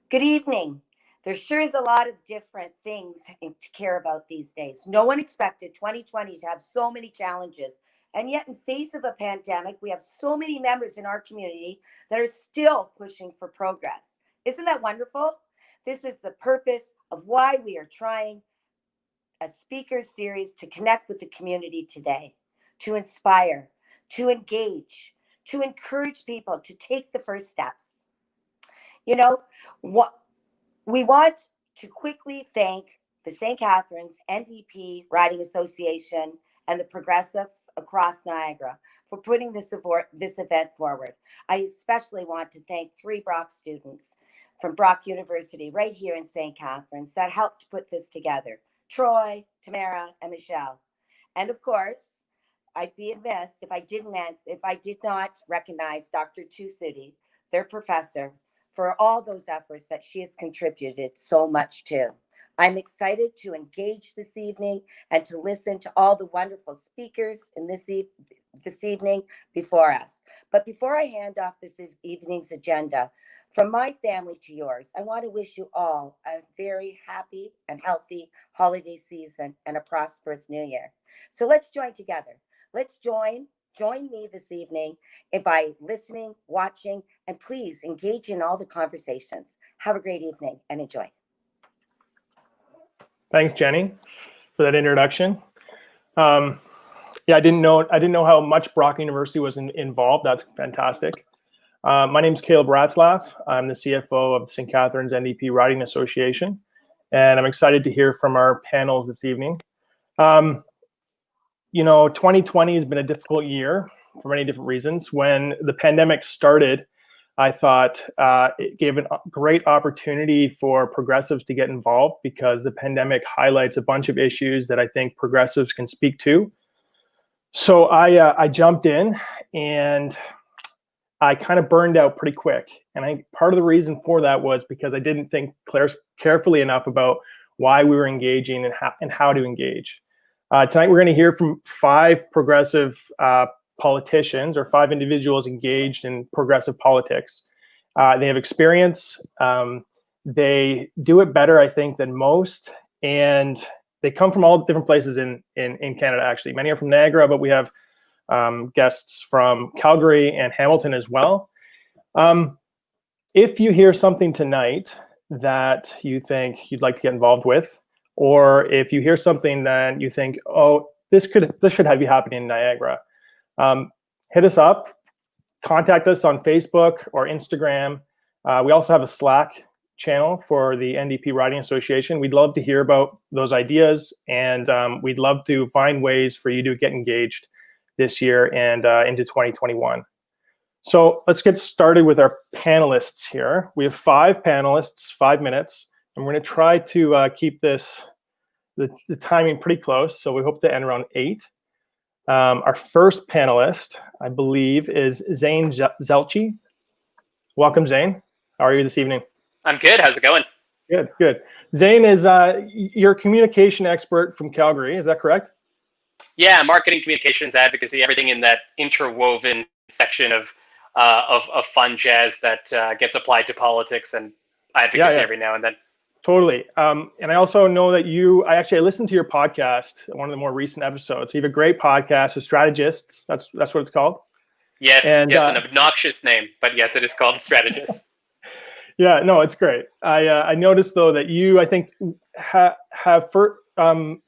Good evening. There sure is a lot of different things to care about these days. No one expected 2020 to have so many challenges. And yet, in face of a pandemic, we have so many members in our community that are still pushing for progress. Isn't that wonderful? This is the purpose of why we are trying a speaker series to connect with the community today, to inspire, to engage, to encourage people to take the first steps. You know, what we want to quickly thank the St. Catharines NDP Riding Association and the progressives across Niagara for putting this event forward. I especially want to thank 3 Brock students from Brock University right here in St. Catharines that helped put this together. Troy, Tamara, and Michelle. And of course, I'd be amiss if I did not recognize Dr. Tusudi, their professor, for all those efforts that she has contributed so much to. I'm excited to engage this evening and to listen to all the wonderful speakers in this evening before us. But before I hand off this evening's agenda, from my family to yours, I want to wish you all a very happy and healthy holiday season and a prosperous new year. So let's join together. Let's join me this evening by listening, watching, and please engage in all the conversations. Have a great evening and enjoy. Thanks, Jenny, for that introduction. Yeah, I didn't know how much Brock University was involved. That's fantastic. My name is Caleb Ratzlaff. I'm the CFO of the St. Catharines NDP Riding Association, and I'm excited to hear from our panels this evening. 2020 has been a difficult year for many different reasons. When the pandemic started, I thought it gave a great opportunity for progressives to get involved because the pandemic highlights a bunch of issues that I think progressives can speak to. So I jumped in and I kind of burned out pretty quick. And part of the reason for that was because I didn't think carefully enough about why we were engaging and how to engage. Tonight, we're going to hear from 5 progressive politicians or 5 individuals engaged in progressive politics. They have experience. They do it better, I think, than most. And they come from all different places in Canada, actually. Many are from Niagara, but we have guests from Calgary and Hamilton as well. If you hear something tonight that you think you'd like to get involved with, or if you hear something that you think, oh, this should have you happening in Niagara, hit us up, contact us on Facebook or Instagram. We also have a Slack channel for the NDP Riding Association. We'd love to hear about those ideas, and we'd love to find ways for you to get engaged this year and into 2021. So let's get started with our panelists here. We have 5 panelists, 5 minutes, and we're going to try to keep the timing pretty close. So we hope to end around 8. Our first panelist, I believe, is Zain Velji. Welcome, Zain. How are you this evening? I'm good. How's it going? Good, good. Zain is you're a communication expert from Calgary. Is that correct? Yeah, marketing, communications, advocacy, everything in that interwoven section of fun jazz that gets applied to politics and advocacy every now and then. Totally. And I also know that I listened to your podcast, one of the more recent episodes. You have a great podcast, The Strategists. That's what it's called. Yes, an obnoxious name, but yes, it is called Strategists. Yeah, no, it's great. I noticed though that you, I think, have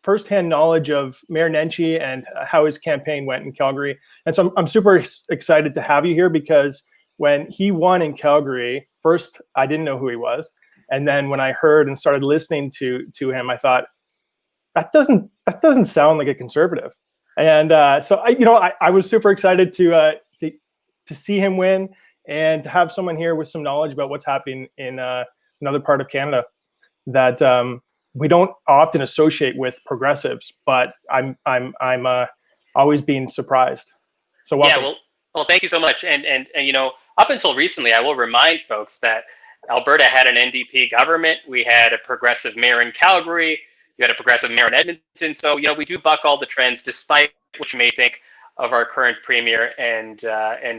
firsthand knowledge of Mayor Nenshi and how his campaign went in Calgary. And so I'm super excited to have you here because when he won in Calgary, first, I didn't know who he was. And then when I heard and started listening to him, I thought, that doesn't sound like a conservative. And so I was super excited to see him win and to have someone here with some knowledge about what's happening in another part of Canada that we don't often associate with progressives, but I'm always being surprised. So welcome. Yeah, well, thank you so much. And up until recently, I will remind folks that Alberta had an NDP government. We had a progressive mayor in Calgary. You had a progressive mayor in Edmonton. So, we do buck all the trends, despite what you may think of our current premier and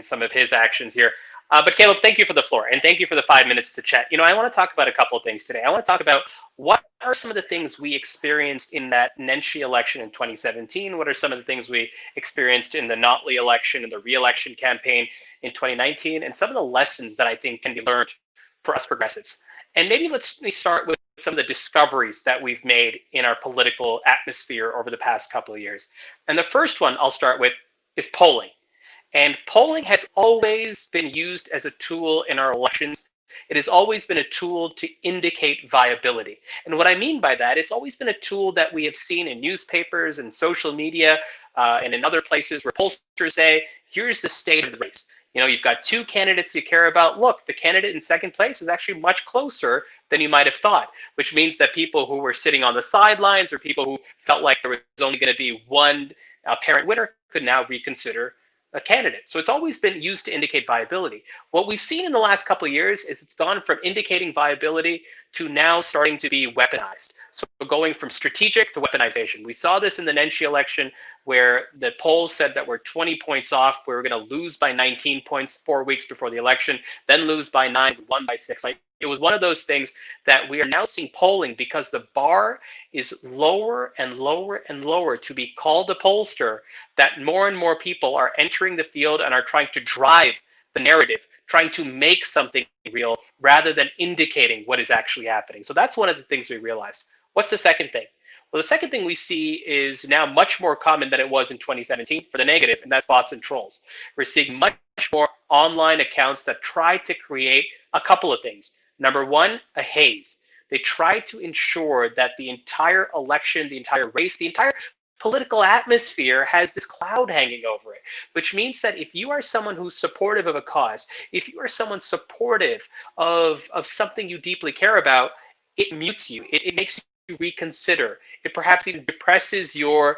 some of his actions here. But Caleb, thank you for the floor, and thank you for the 5 minutes to chat. I want to talk about a couple of things today. I want to talk about what are some of the things we experienced in that Nenshi election in 2017? What are some of the things we experienced in the Notley election and the re-election campaign in 2019? And some of the lessons that I think can be learned for us progressives. And maybe let me start with some of the discoveries that we've made in our political atmosphere over the past couple of years. And the first one I'll start with is polling. And polling has always been used as a tool in our elections. It has always been a tool to indicate viability. And what I mean by that, it's always been a tool that we have seen in newspapers and social media and in other places where pollsters say, here's the state of the race. You've got two candidates you care about. Look, the candidate in second place is actually much closer than you might have thought, which means that people who were sitting on the sidelines or people who felt like there was only going to be one apparent winner could now reconsider a candidate. So it's always been used to indicate viability. What we've seen in the last couple of years is it's gone from indicating viability to now starting to be weaponized. So going from strategic to weaponization. We saw this in the Nenshi election where the polls said that we're 20 points off. We were going to lose by 19 points 4 weeks before the election, then lose by 9, won by 6. It was one of those things that we are now seeing polling because the bar is lower and lower and lower to be called a pollster, that more and more people are entering the field and are trying to drive the narrative, trying to make something real rather than indicating what is actually happening. So that's one of the things we realized. What's the second thing? Well, the second thing we see is now much more common than it was in 2017 for the negative, and that's bots and trolls. We're seeing much more online accounts that try to create a couple of things. Number one, a haze. They try to ensure that the entire election, the entire race, the entire political atmosphere has this cloud hanging over it, which means that if you are someone who's supportive of a cause, if you are someone supportive of something you deeply care about, it mutes you. It makes you reconsider. It perhaps even depresses your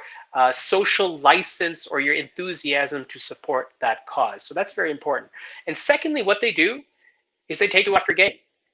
social license or your enthusiasm to support that cause. So that's very important. And secondly, what they do is they take you after game.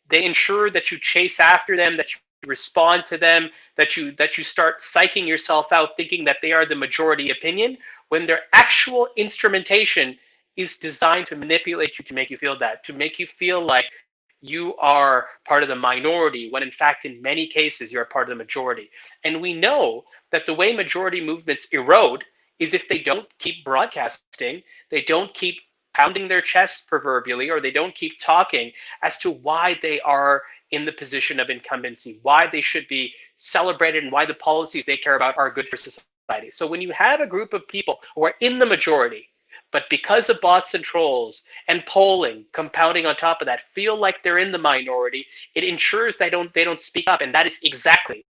They ensure that you chase after them, that you respond to them, that you start psyching yourself out thinking that they are the majority opinion when their actual instrumentation is designed to manipulate you, to make you feel that, to make you feel like you are part of the minority, when in fact, in many cases, you're part of the majority. And we know that the way majority movements erode is if they don't keep broadcasting, they don't keep pounding their chest proverbially, or they don't keep talking as to why they are in the position of incumbency, why they should be celebrated, and why the policies they care about are good for society. So when you have a group of people who are in the majority, but because of bots and trolls and polling compounding on top of that, feel like they're in the minority, it ensures they don't speak up. And that is exactly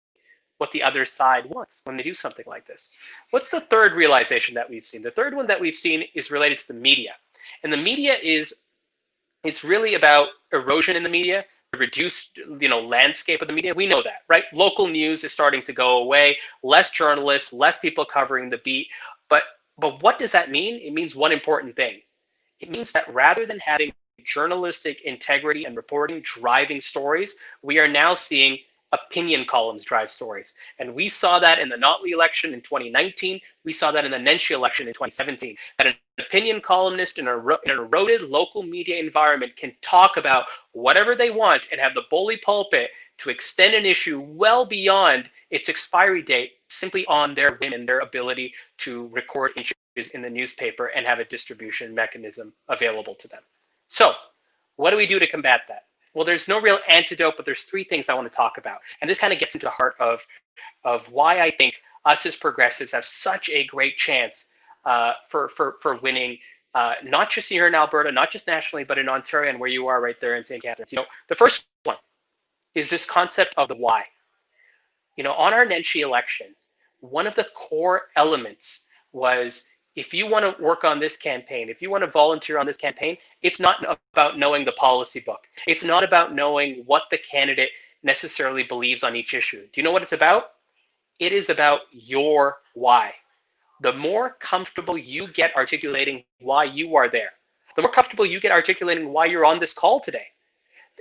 what the other side wants when they do something like this. What's the third realization that we've seen? The third one that we've seen is related to the media. And the media it's really about erosion in the media, the reduced landscape of the media. We know that, right? Local news is starting to go away, less journalists, less people covering the beat. But what does that mean? It means one important thing. It means that rather than having journalistic integrity and reporting driving stories, we are now seeing opinion columns drive stories. And we saw that in the Notley election in 2019. We saw that in the Nenshi election in 2017. That an opinion columnist in an eroded local media environment can talk about whatever they want and have the bully pulpit to extend an issue well beyond its expiry date simply on their whim and their ability to record issues in the newspaper and have a distribution mechanism available to them. So what do we do to combat that? Well, there's no real antidote, but there's three things I want to talk about. And this kind of gets into the heart of why I think us as progressives have such a great chance for winning, not just here in Alberta, not just nationally, but in Ontario and where you are right there in St. Catharines. The first one is this concept of the why. On our Nenshi election, one of the core elements was, if you want to work on this campaign, if you want to volunteer on this campaign, it's not about knowing the policy book. It's not about knowing what the candidate necessarily believes on each issue. Do you know what it's about? It is about your why. The more comfortable you get articulating why you are there, the more comfortable you get articulating why you're on this call today,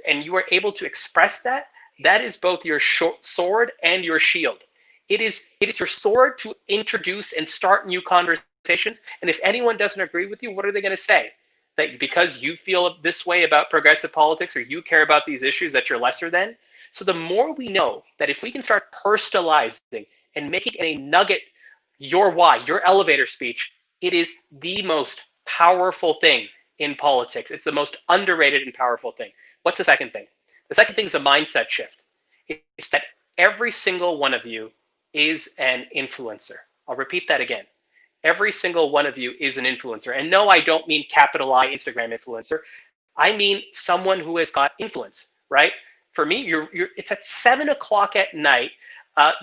and you are able to express that, that is both your sword and your shield. It is your sword to introduce and start new conversations. And if anyone doesn't agree with you, what are they going to say? that because you feel this way about progressive politics or you care about these issues that you're lesser than. So the more we know that if we can start personalizing and making it a nugget, your why, your elevator speech, it is the most powerful thing in politics. It's the most underrated and powerful thing. What's the second thing? The second thing is a mindset shift. It's that every single one of you is an influencer. I'll repeat that again. Every single one of you is an influencer. And no, I don't mean capital I Instagram influencer. I mean someone who has got influence, right? For me, it's at 7 o'clock at night.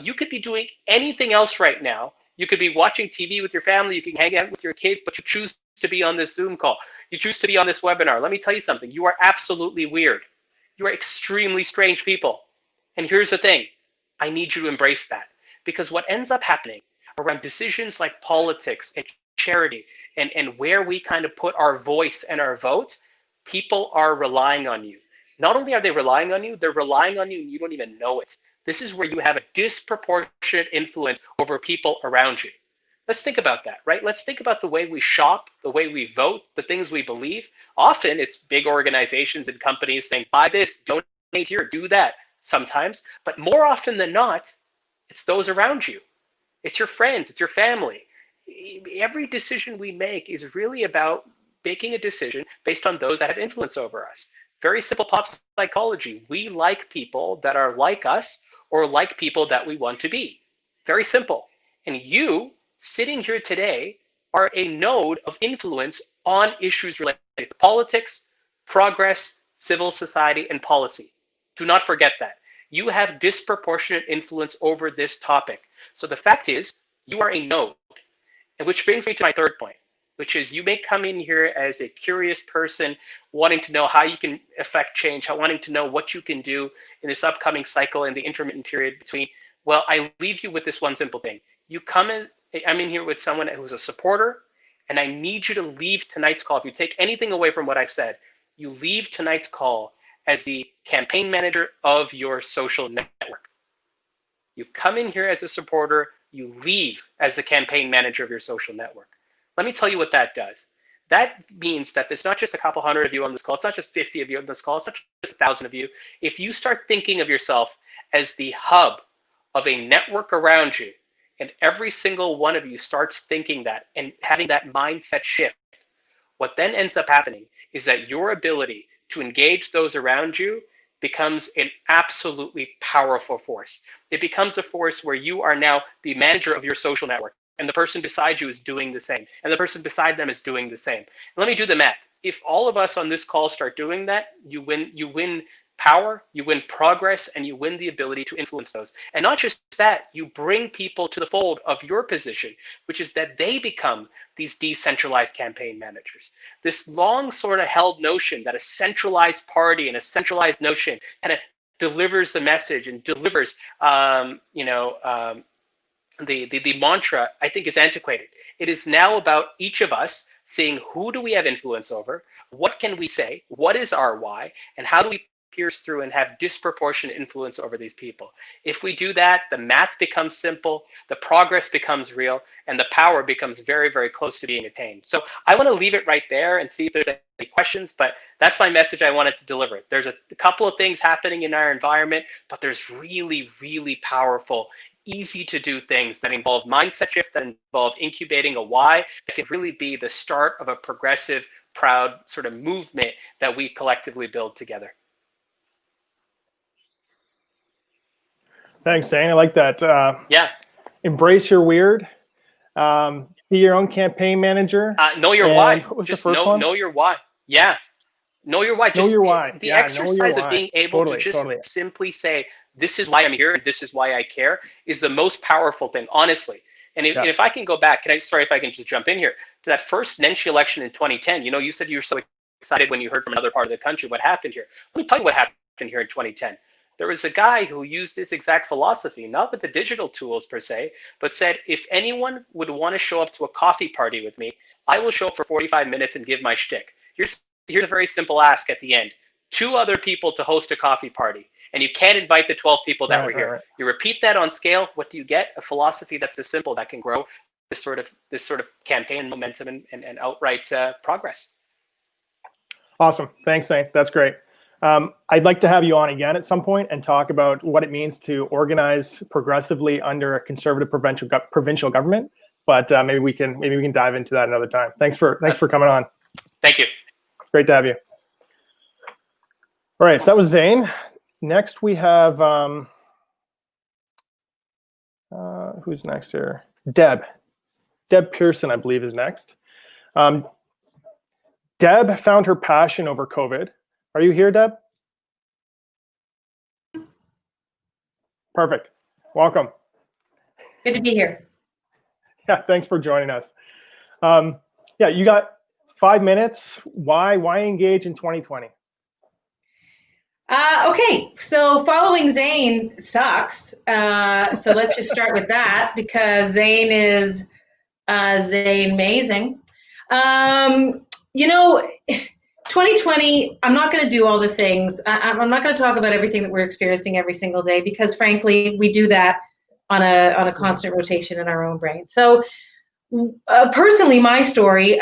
You could be doing anything else right now. You could be watching TV with your family. You can hang out with your kids, but you choose to be on this Zoom call. You choose to be on this webinar. Let me tell you something. You are absolutely weird. You are extremely strange people. And here's the thing. I need you to embrace that, because what ends up happening around decisions like politics and charity and where we kind of put our voice and our vote, people are relying on you. Not only are they relying on you, they're relying on you and you don't even know it. This is where you have a disproportionate influence over people around you. Let's think about that, right? Let's think about the way we shop, the way we vote, the things we believe. Often it's big organizations and companies saying, buy this, donate here, do that sometimes. But more often than not, it's those around you. It's your friends, it's your family. Every decision we make is really about making a decision based on those that have influence over us. Very simple pop psychology. We like people that are like us or like people that we want to be. Very simple. And you, sitting here today, are a node of influence on issues related to politics, progress, civil society, and policy. Do not forget that. You have disproportionate influence over this topic. So the fact is, you are a node. And which brings me to my third point, which is you may come in here as a curious person wanting to know how you can affect change, wanting to know what you can do in this upcoming cycle in the intermittent period between. Well, I leave you with this one simple thing. You come in, I'm in here with someone who's a supporter, and I need you to leave tonight's call. If you take anything away from what I've said, you leave tonight's call as the campaign manager of your social network. You come in here as a supporter, you leave as the campaign manager of your social network. Let me tell you what that does. That means that there's not just a couple hundred of you on this call, it's not just 50 of you on this call, it's not just 1,000 of you. If you start thinking of yourself as the hub of a network around you, and every single one of you starts thinking that and having that mindset shift, what then ends up happening is that your ability to engage those around you becomes an absolutely powerful force. It becomes a force where you are now the manager of your social network, and the person beside you is doing the same, and the person beside them is doing the same. Let me do the math. If all of us on this call start doing that, you win power, you win progress, and you win the ability to influence those. And not just that, you bring people to the fold of your position, which is that they become these decentralized campaign managers. This long sort of held notion that a centralized party and a centralized notion kind of delivers the message and delivers, the mantra, I think, is antiquated. It is now about each of us seeing who do we have influence over, what can we say, what is our why, and how do we pierce through and have disproportionate influence over these people. If we do that, the math becomes simple, the progress becomes real, and the power becomes very, very close to being attained. So I want to leave it right there and see if there's any questions, but that's my message I wanted to deliver. There's a couple of things happening in our environment, but there's really, really powerful, easy to do things that involve mindset shift, that involve incubating a why, that could really be the start of a progressive, proud sort of movement that we collectively build together. Thanks, Zain. I like that. Yeah. Embrace your weird. Be your own campaign manager. Know your why. What was Just the first one? know your why. Yeah. Know your why. Know your why. The Yeah, exercise of being able to just totally. simply say, this is why I'm here, and this is why I care, is the most powerful thing, honestly. And if I can go back, sorry if I can just jump in here, to that first Nenshi election in 2010, you said you were so excited when you heard from another part of the country. What happened here? Let me tell you what happened here in 2010. There was a guy who used this exact philosophy, not with the digital tools per se, but said, if anyone would want to show up to a coffee party with me, I will show up for 45 minutes and give my shtick. Here's a very simple ask at the end. 2 other people to host a coffee party, and you can't invite the 12 people that were here. Right. You repeat that on scale, what do you get? A philosophy that's as simple, that can grow this sort of campaign momentum and outright progress. Awesome. Thanks, Zane. That's great. I'd like to have you on again at some point and talk about what it means to organize progressively under a conservative provincial government. But maybe we can dive into that another time. Thanks for coming on. Thank you. Great to have you. All right, so that was Zane. Next we have who's next here? Deb Pearce, I believe, is next. Deb found her passion over COVID. Are you here, Deb? Perfect. Welcome. Good to be here. Yeah, thanks for joining us. Yeah, you got 5 minutes. Why engage in 2020? Okay, so following Zane sucks. So let's just start with that, because Zane is Zane amazing. 2020, I'm not going to do all the things. I'm not going to talk about everything that we're experiencing every single day, because frankly, we do that on a constant rotation in our own brain. So personally, my story,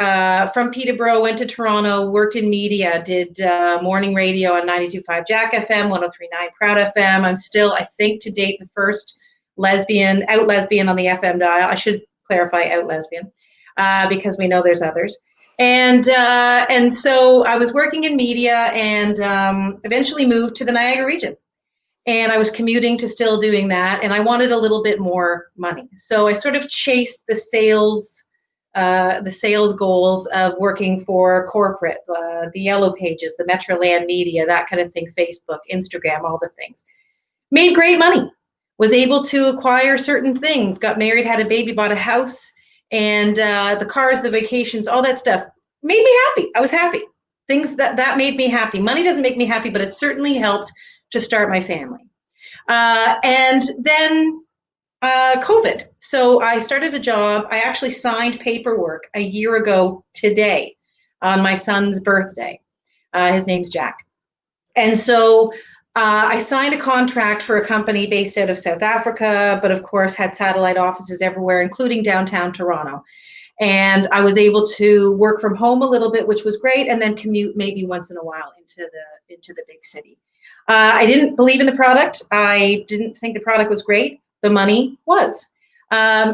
from Peterborough, went to Toronto, worked in media, did morning radio on 92.5 Jack FM, 103.9 Proud FM. I'm still, I think, to date, the first out lesbian on the FM dial. I should clarify out lesbian, because we know there's others. And so I was working in media and eventually moved to the Niagara region. And I was commuting to still doing that, and I wanted a little bit more money. So I sort of chased the sales goals of working for corporate, the Yellow Pages, the Metroland Media, that kind of thing, Facebook, Instagram, all the things. Made great money, was able to acquire certain things, got married, had a baby, bought a house, and the cars, the vacations, all that stuff made me happy. I was happy. Things that made me happy. Money doesn't make me happy, but it certainly helped to start my family. And then COVID. So I started a job. I actually signed paperwork a year ago today on my son's birthday. His name's Jack. And so I signed a contract for a company based out of South Africa, but of course had satellite offices everywhere, including downtown Toronto. And I was able to work from home a little bit, which was great, and then commute maybe once in a while into the big city. I didn't believe in the product. I didn't think the product was great. The money was.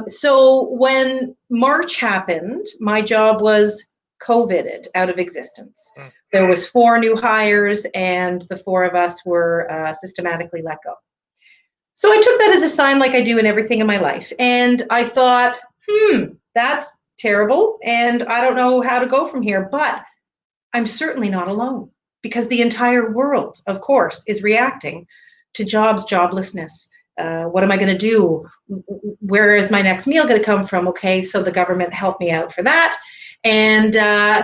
So when March happened, my job was COVIDed out of existence. There was 4 new hires, and the 4 of us were systematically let go. So I took that as a sign, like I do in everything in my life. And I thought, that's terrible, and I don't know how to go from here, but I'm certainly not alone, because the entire world, of course, is reacting to joblessness. What am I going to do? Where is my next meal going to come from? Okay, so the government helped me out for that. And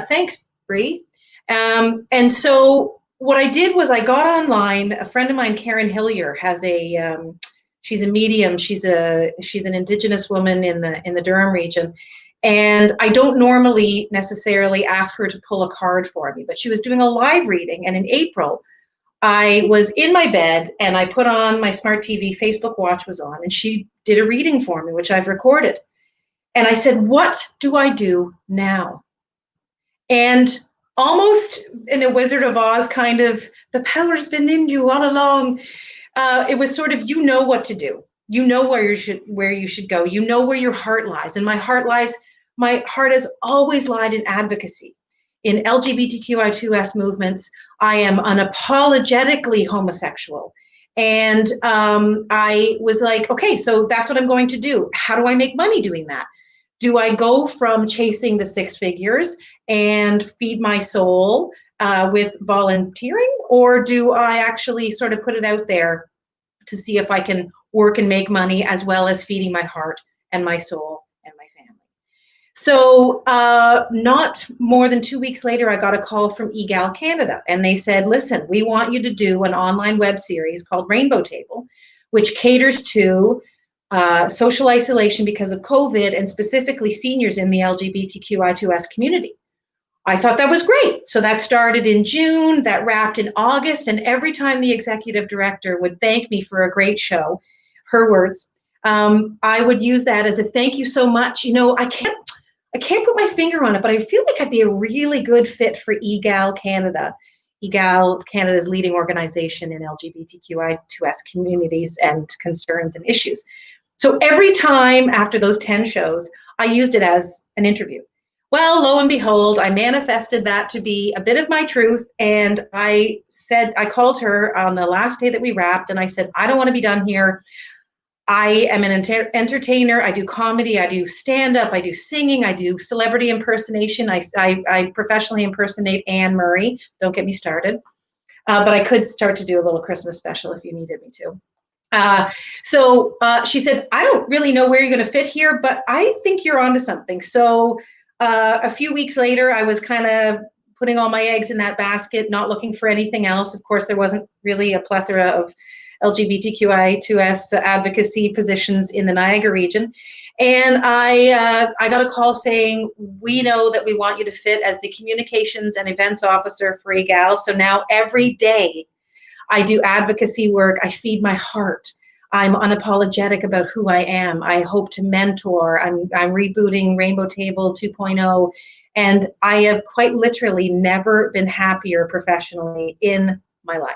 thanks, Bree. And so what I did was I got online. A friend of mine, Karen Hillier, has she's a medium. She's an Indigenous woman in the Durham region. And I don't normally necessarily ask her to pull a card for me, but she was doing a live reading. And in April, I was in my bed and I put on my smart TV, Facebook Watch was on, and she did a reading for me, which I've recorded. And I said, what do I do now? And almost in a Wizard of Oz kind of, the power's been in you all along. It was sort of, you know what to do. You know where you should go. You know where your heart lies. And my heart has always lied in advocacy. In LGBTQI2S movements, I am unapologetically homosexual. And I was like, okay, so that's what I'm going to do. How do I make money doing that? Do I go from chasing the 6 figures and feed my soul with volunteering? Or do I actually sort of put it out there to see if I can work and make money as well as feeding my heart and my soul and my family? So not more than 2 weeks later, I got a call from EGAL Canada, and they said, listen, we want you to do an online web series called Rainbow Table, which caters to social isolation because of COVID, and specifically seniors in the LGBTQI2S community. I thought that was great. So that started in June, that wrapped in August, and every time the executive director would thank me for a great show, her words, I would use that as a thank you so much. You know, I can't put my finger on it, but I feel like I'd be a really good fit for EGAL Canada. EGAL, Canada's leading organization in LGBTQI2S communities and concerns and issues. So every time after those 10 shows, I used it as an interview. Well, lo and behold, I manifested that to be a bit of my truth. And I called her on the last day that we wrapped, and I said, I don't want to be done here. I am an entertainer. I do comedy. I do stand-up. I do singing. I do celebrity impersonation. I professionally impersonate Anne Murray. Don't get me started. But I could start to do a little Christmas special if you needed me to. So she said, I don't really know where you're going to fit here, but I think you're onto something. So a few weeks later, I was kind of putting all my eggs in that basket, not looking for anything else. Of course, there wasn't really a plethora of LGBTQI2S advocacy positions in the Niagara region. And I got a call saying, we know that we want you to fit as the communications and events officer for EGAL. So now every day I do advocacy work. I feed my heart. I'm unapologetic about who I am. I hope to mentor. I'm rebooting Rainbow Table 2.0. And I have quite literally never been happier professionally in my life.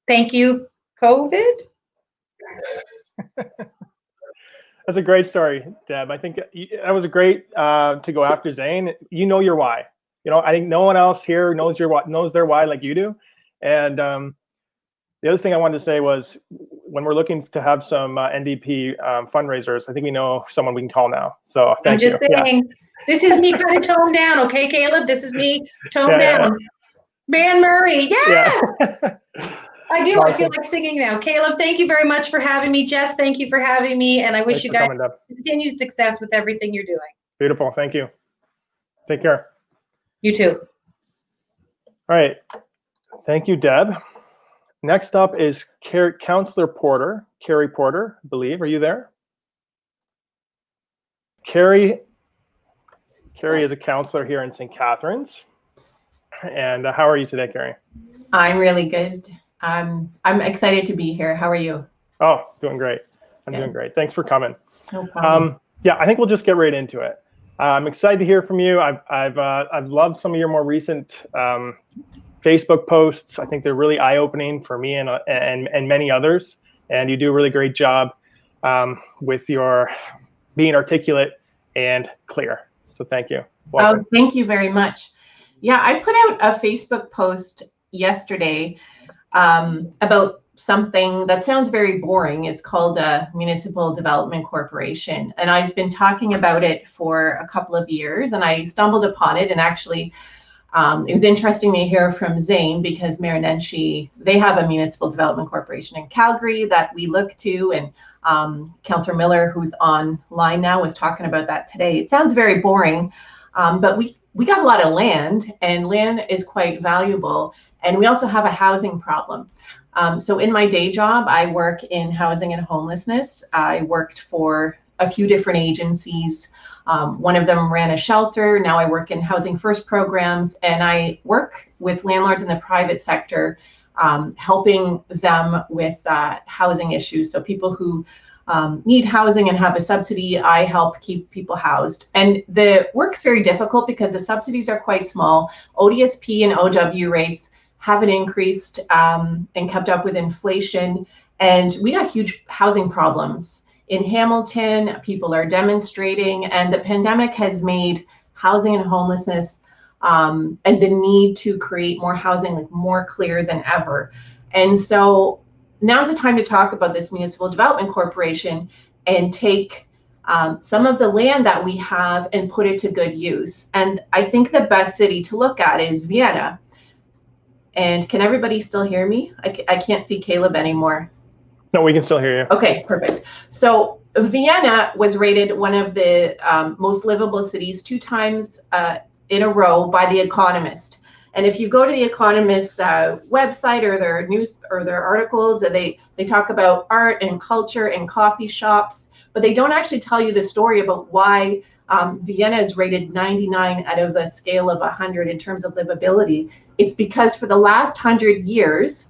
Thank you, COVID. That's a great story, Deb. I think that was a great to go after Zain. You know your why. I think no one else here knows their why like you do. And the other thing I wanted to say was, when we're looking to have some NDP fundraisers, I think we know someone we can call now. So thank you. I'm just saying, this is me kind of toned down, okay, Caleb? This is me toned down. Man Murray, yeah. I do. Awesome. I feel like singing now. Caleb, thank you very much for having me. Jess, thank you for having me. And I wish you guys continued success with everything you're doing. Beautiful. Thank you. Take care. You too. All right. Thank you, Deb. Next up is Councilor Porter, Karrie Porter, I believe. Are you there? Karrie is a councilor here in St. Catharines. And how are you today, Karrie? I'm really good. I'm excited to be here. How are you? Oh, doing great. I'm doing great. Thanks for coming. No problem. Yeah, I think we'll just get right into it. I'm excited to hear from you. I've loved some of your more recent Facebook posts. I think they're really eye-opening for me and many others. And you do a really great job with your being articulate and clear. So thank you. Welcome. Oh, thank you very much. Yeah, I put out a Facebook post yesterday about something that sounds very boring. It's called a Municipal Development Corporation. And I've been talking about it for a couple of years, and I stumbled upon it. And actually, it was interesting to hear from Zain, because Mayor Nenshi, they have a Municipal Development Corporation in Calgary that we look to. And Councillor Miller, who's online now, was talking about that today. It sounds very boring, but we got a lot of land, and land is quite valuable. And we also have a housing problem. So in my day job, I work in housing and homelessness. I worked for a few different agencies. One of them ran a shelter. Now I work in Housing First programs, and I work with landlords in the private sector, helping them with housing issues. So people who need housing and have a subsidy, I help keep people housed. And the work's very difficult because the subsidies are quite small. ODSP and OW rates haven't increased and kept up with inflation. And we got huge housing problems. In Hamilton, people are demonstrating, and the pandemic has made housing and homelessness and the need to create more housing more clear than ever. And so now's the time to talk about this Municipal Development Corporation and take some of the land that we have and put it to good use. And I think the best city to look at is Vienna. And can everybody still hear me? I can't see Caleb anymore. No, we can still hear you. Okay, perfect. So Vienna was rated one of the most livable cities 2 times in a row by The Economist. And if you go to The Economist's website or their news or their articles, they talk about art and culture and coffee shops, but they don't actually tell you the story about why Vienna is rated 99 out of a scale of 100 in terms of livability. It's because for the last 100 years,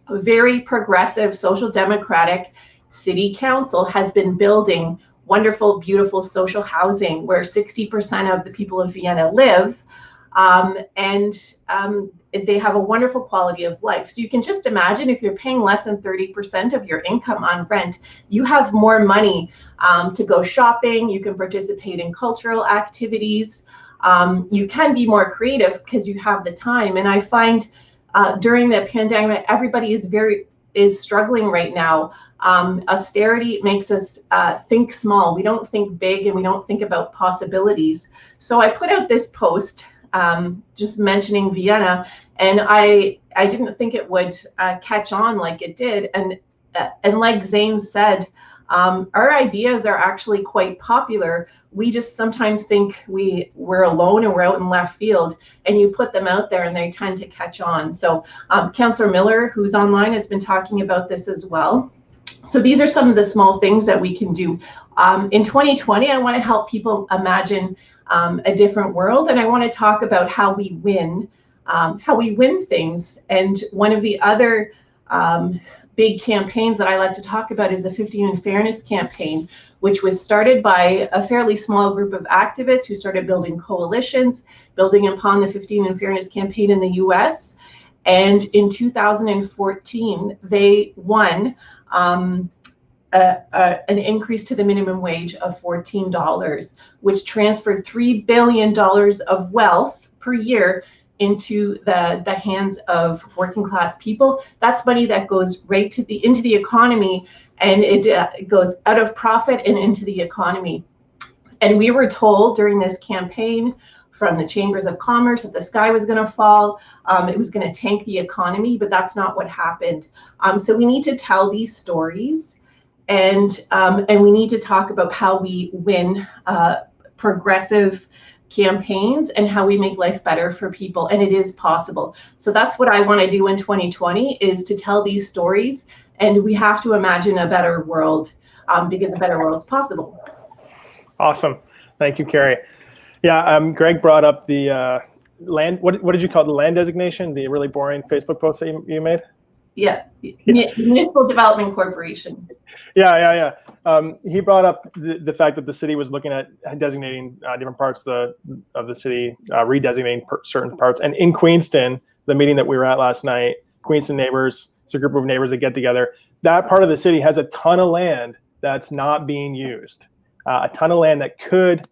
a very progressive social democratic city council has been building wonderful, beautiful social housing where 60% of the people of Vienna live. They have a wonderful quality of life. So you can just imagine if you're paying less than 30% of your income on rent, you have more money to go shopping, you can participate in cultural activities, you can be more creative because you have the time. And I find during the pandemic, everybody is struggling right now. Austerity makes us think small. We don't think big, and we don't think about possibilities. So I put out this post just mentioning Vienna, and I didn't think it would catch on like it did. And like Zain said, our ideas are actually quite popular. We just sometimes think we're alone and we're out in left field, and you put them out there and they tend to catch on. So Councilor Miller, who's online, has been talking about this as well. So these are some of the small things that we can do. In 2020, I want to help people imagine a different world, and I want to talk about how we win things. And one of the other big campaigns that I like to talk about is the 15 in Fairness campaign, which was started by a fairly small group of activists who started building coalitions, building upon the 15 in Fairness campaign in the US. And in 2014, they won an increase to the minimum wage of $14, which transferred $3 billion of wealth per year into the hands of working class people. That's money that goes right to into the economy, and it goes out of profit and into the economy. And we were told during this campaign from the chambers of commerce that the sky was going to fall, it was going to tank the economy, but that's not what happened. So we need to tell these stories, and we need to talk about how we win progressive campaigns and how we make life better for people, and it is possible. So that's what I want to do in 2020, is to tell these stories, and we have to imagine a better world, because a better world is possible. Awesome. Thank you, Karrie. Yeah, Greg brought up the land, what did you call it, the land designation, the really boring Facebook post that you made? Yeah, Municipal Development Corporation. Yeah. He brought up the fact that the city was looking at designating different parts of the city, redesignating certain parts. And in Queenston, the meeting that we were at last night, Queenston neighbors, it's a group of neighbors that get together. That part of the city has a ton of land that's not being used, a ton of land that could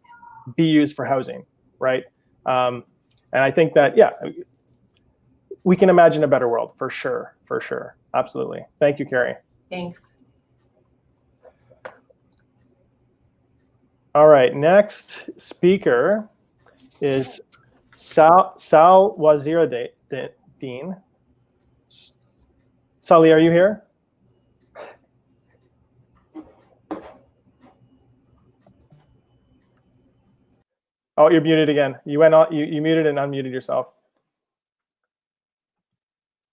be used for housing, right? And I think that, yeah, we can imagine a better world for sure. Absolutely. Thank you, Karrie. Thanks. All right, next speaker is Saleh Waziruddin. Saleh, are you here? Oh, you're muted again. You went on. You muted and unmuted yourself.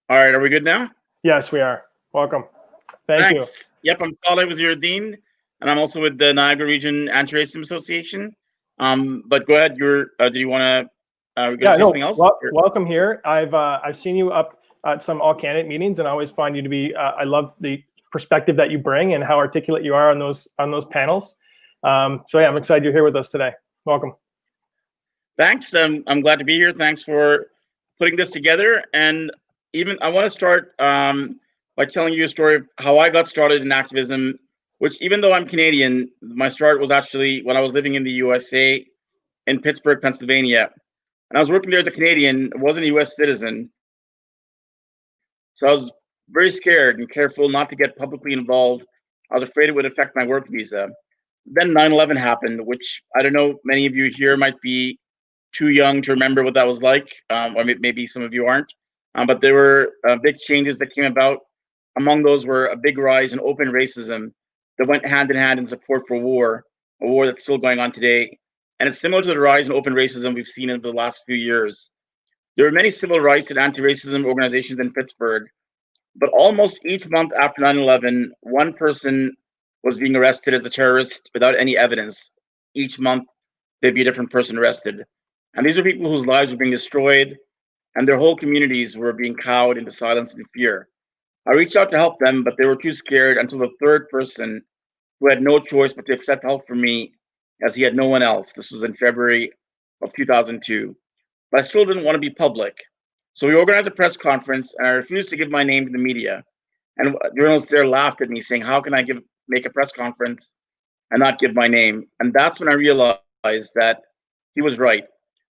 All right, are we good now? Yes, we are. Welcome. Thank you. Yep, I'm Saleh Waziruddin, and I'm also with the Niagara Region Anti-Racism Association. But go ahead. Do you want to say something else? Welcome here. I've seen you up at some all-candidate meetings, and I always find you to be. I love the perspective that you bring and how articulate you are on those panels. So yeah, I'm excited you're here with us today. Welcome. Thanks. I'm glad to be here. Thanks for putting this together. And even I want to start by telling you a story of how I got started in activism, which, even though I'm Canadian, my start was actually when I was living in the USA in Pittsburgh, Pennsylvania. And I was working there as a Canadian, wasn't a US citizen. So I was very scared and careful not to get publicly involved. I was afraid it would affect my work visa. Then 9/11 happened, which I don't know, many of you here might be too young to remember what that was like, or maybe some of you aren't. But there were big changes that came about. Among those were a big rise in open racism that went hand in hand in support for war, a war that's still going on today. And it's similar to the rise in open racism we've seen in the last few years. There were many civil rights and anti-racism organizations in Pittsburgh, but almost each month after 9/11, one person was being arrested as a terrorist without any evidence. Each month, there'd be a different person arrested. And these are people whose lives were being destroyed, and their whole communities were being cowed into silence and fear. I reached out to help them, but they were too scared until the third person who had no choice but to accept help from me as he had no one else. This was in February of 2002. But I still didn't want to be public. So we organized a press conference, and I refused to give my name to the media. And journalists there laughed at me, saying, how can I make a press conference and not give my name? And that's when I realized that he was right.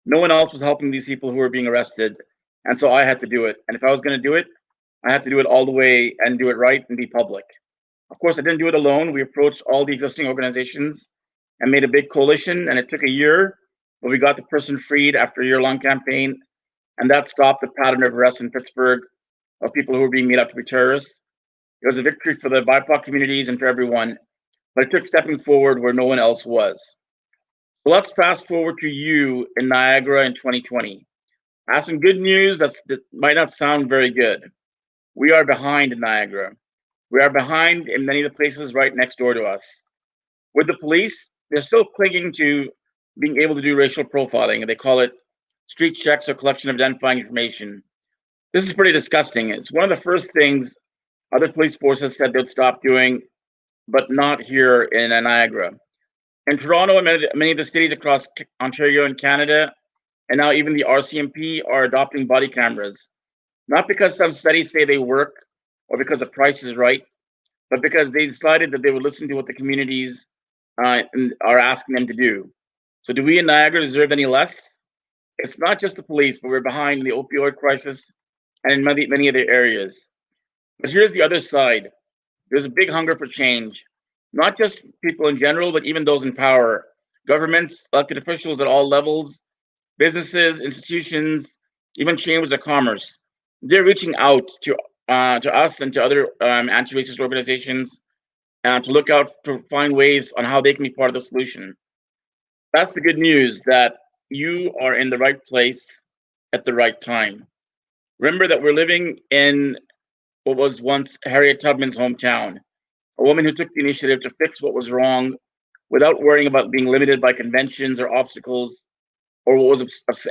No one else was helping these people who were being arrested. And so I had to do it. And if I was going to do it, I had to do it all the way and do it right and be public. Of course, I didn't do it alone. We approached all the existing organizations and made a big coalition, and it took a year, but we got the person freed after a year-long campaign, and that stopped the pattern of arrests in Pittsburgh of people who were being made out to be terrorists. It was a victory for the BIPOC communities and for everyone, but it took stepping forward where no one else was. So let's fast forward to you in Niagara in 2020. I have some good news that might not sound very good. We are behind in Niagara. We are behind in many of the places right next door to us. With the police, they're still clinging to being able to do racial profiling. They call it street checks or collection of identifying information. This is pretty disgusting. It's one of the first things other police forces said they'd stop doing, but not here in Niagara. In Toronto and many of the cities across Ontario and Canada, and now even the RCMP are adopting body cameras, not because some studies say they work or because the price is right, but because they decided that they would listen to what the communities are asking them to do. So do we in Niagara deserve any less? It's not just the police, but we're behind the opioid crisis and in many other areas. But here's the other side. There's a big hunger for change, not just people in general, but even those in power, governments, elected officials at all levels, businesses, institutions, even chambers of commerce. They're reaching out to us and to other anti-racist organizations to look out to find ways on how they can be part of the solution. That's the good news, that you are in the right place at the right time. Remember that we're living in what was once Harriet Tubman's hometown, a woman who took the initiative to fix what was wrong without worrying about being limited by conventions or obstacles or what was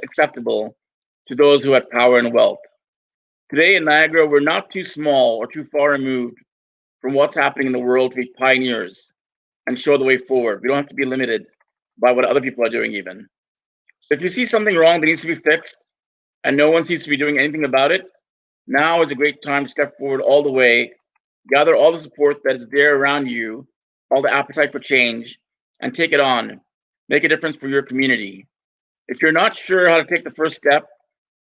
acceptable to those who had power and wealth. Today in Niagara, we're not too small or too far removed from what's happening in the world to be pioneers and show the way forward. We don't have to be limited by what other people are doing even. So if you see something wrong that needs to be fixed and no one seems to be doing anything about it, now is a great time to step forward all the way, gather all the support that is there around you, all the appetite for change, and take it on. Make a difference for your community. If you're not sure how to take the first step,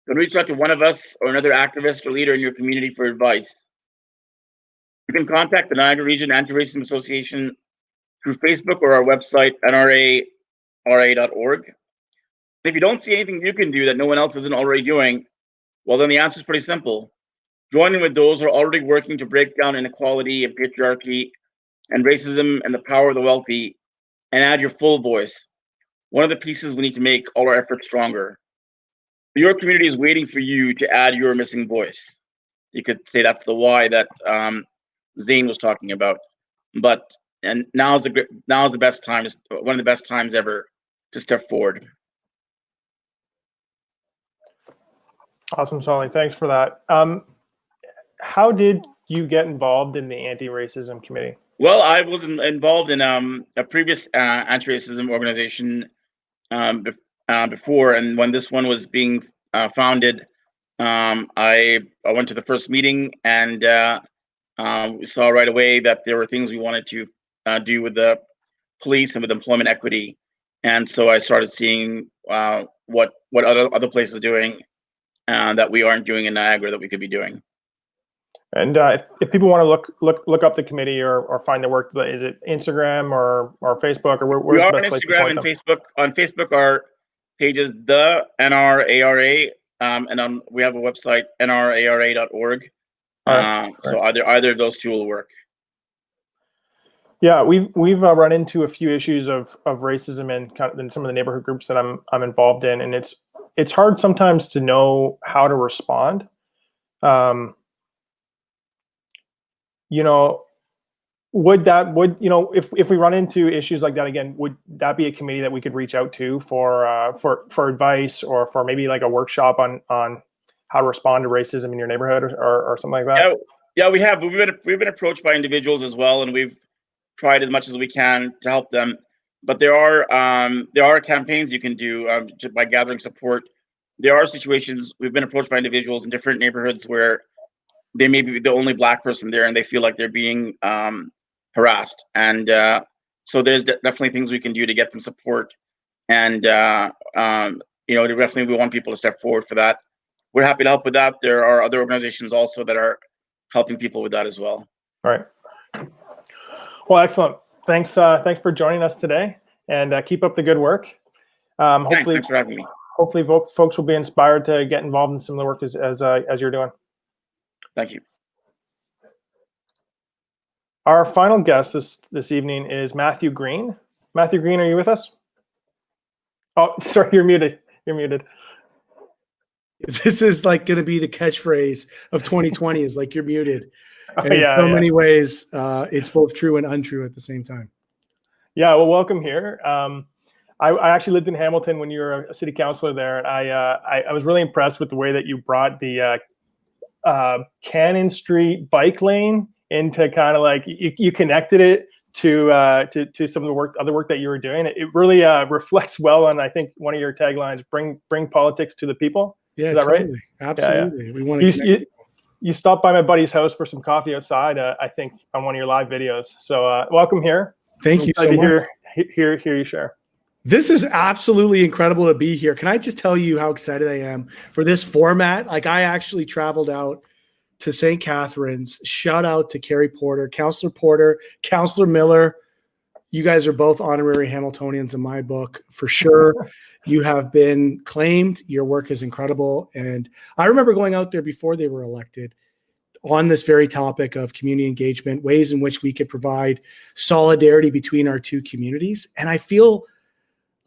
then reach out to one of us or another activist or leader in your community for advice. You can contact the Niagara Region Anti-Racism Association through Facebook or our website, nra.org. If you don't see anything you can do that no one else isn't already doing, well, then the answer is pretty simple. Join in with those who are already working to break down inequality and patriarchy and racism and the power of the wealthy, and add your full voice. One of the pieces we need to make all our efforts stronger. Your community is waiting for you to add your missing voice. You could say that's the why that Zain was talking about. And now's the best time, one of the best times ever to step forward. Awesome, Saleh. Thanks for that. How did you get involved in the anti-racism committee? Well, I was involved in a previous anti-racism organization before, and when this one was being founded, I went to the first meeting, and we saw right away that there were things we wanted to do with the police and with employment equity, and so I started seeing what other places are doing that we aren't doing in Niagara that we could be doing. And if people want to look up the committee or find their work, is it Instagram or Facebook, or where's we are the on best place Instagram and Facebook. On Facebook, our page is the NRARA, and we have a website, nrara.org. So either of those two will work. Yeah, we've run into a few issues of racism in some of the neighborhood groups that I'm involved in, and it's hard sometimes to know how to respond. You know, if we run into issues like that again, would that be a committee that we could reach out to for advice, or for maybe like a workshop on how to respond to racism in your neighborhood or something like that? Yeah, we have. We've been approached by individuals as well, and we've tried as much as we can to help them. But there are campaigns you can do just by gathering support. There are situations we've been approached by individuals in different neighborhoods where they may be the only Black person there and they feel like they're being harassed. And so there's definitely things we can do to get them support. And definitely we want people to step forward for that. We're happy to help with that. There are other organizations also that are helping people with that as well. All right. Well, excellent. Thanks for joining us today, and keep up the good work. Thanks for having me. Hopefully, folks will be inspired to get involved in similar work as you're doing. Thank you. Our final guest this evening is Matthew Green. Matthew Green, are you with us? Oh, sorry, you're muted. You're muted. This is like going to be the catchphrase of 2020 is like, you're muted. And in many ways, it's both true and untrue at the same time. Yeah, well, welcome here. I actually lived in Hamilton when you were a city councilor there, and I was really impressed with the way that you brought the Cannon Street bike lane into kind of like you connected it to some of the other work that you were doing. It really reflects well on, I think, one of your taglines: "Bring politics to the people." Yeah, is that totally. right? Absolutely. Yeah. We want to. You stopped by my buddy's house for some coffee outside, I think, on one of your live videos. So welcome here. Thank you so much. Hear you share. This is absolutely incredible to be here. Can I just tell you how excited I am for this format? Like, I actually traveled out to St. Catharines. Shout out to Karrie Porter, Councilor Miller. You guys are both honorary Hamiltonians in my book, for sure. You have been claimed. Your work is incredible. And I remember going out there before they were elected on this very topic of community engagement, ways in which we could provide solidarity between our two communities. And I feel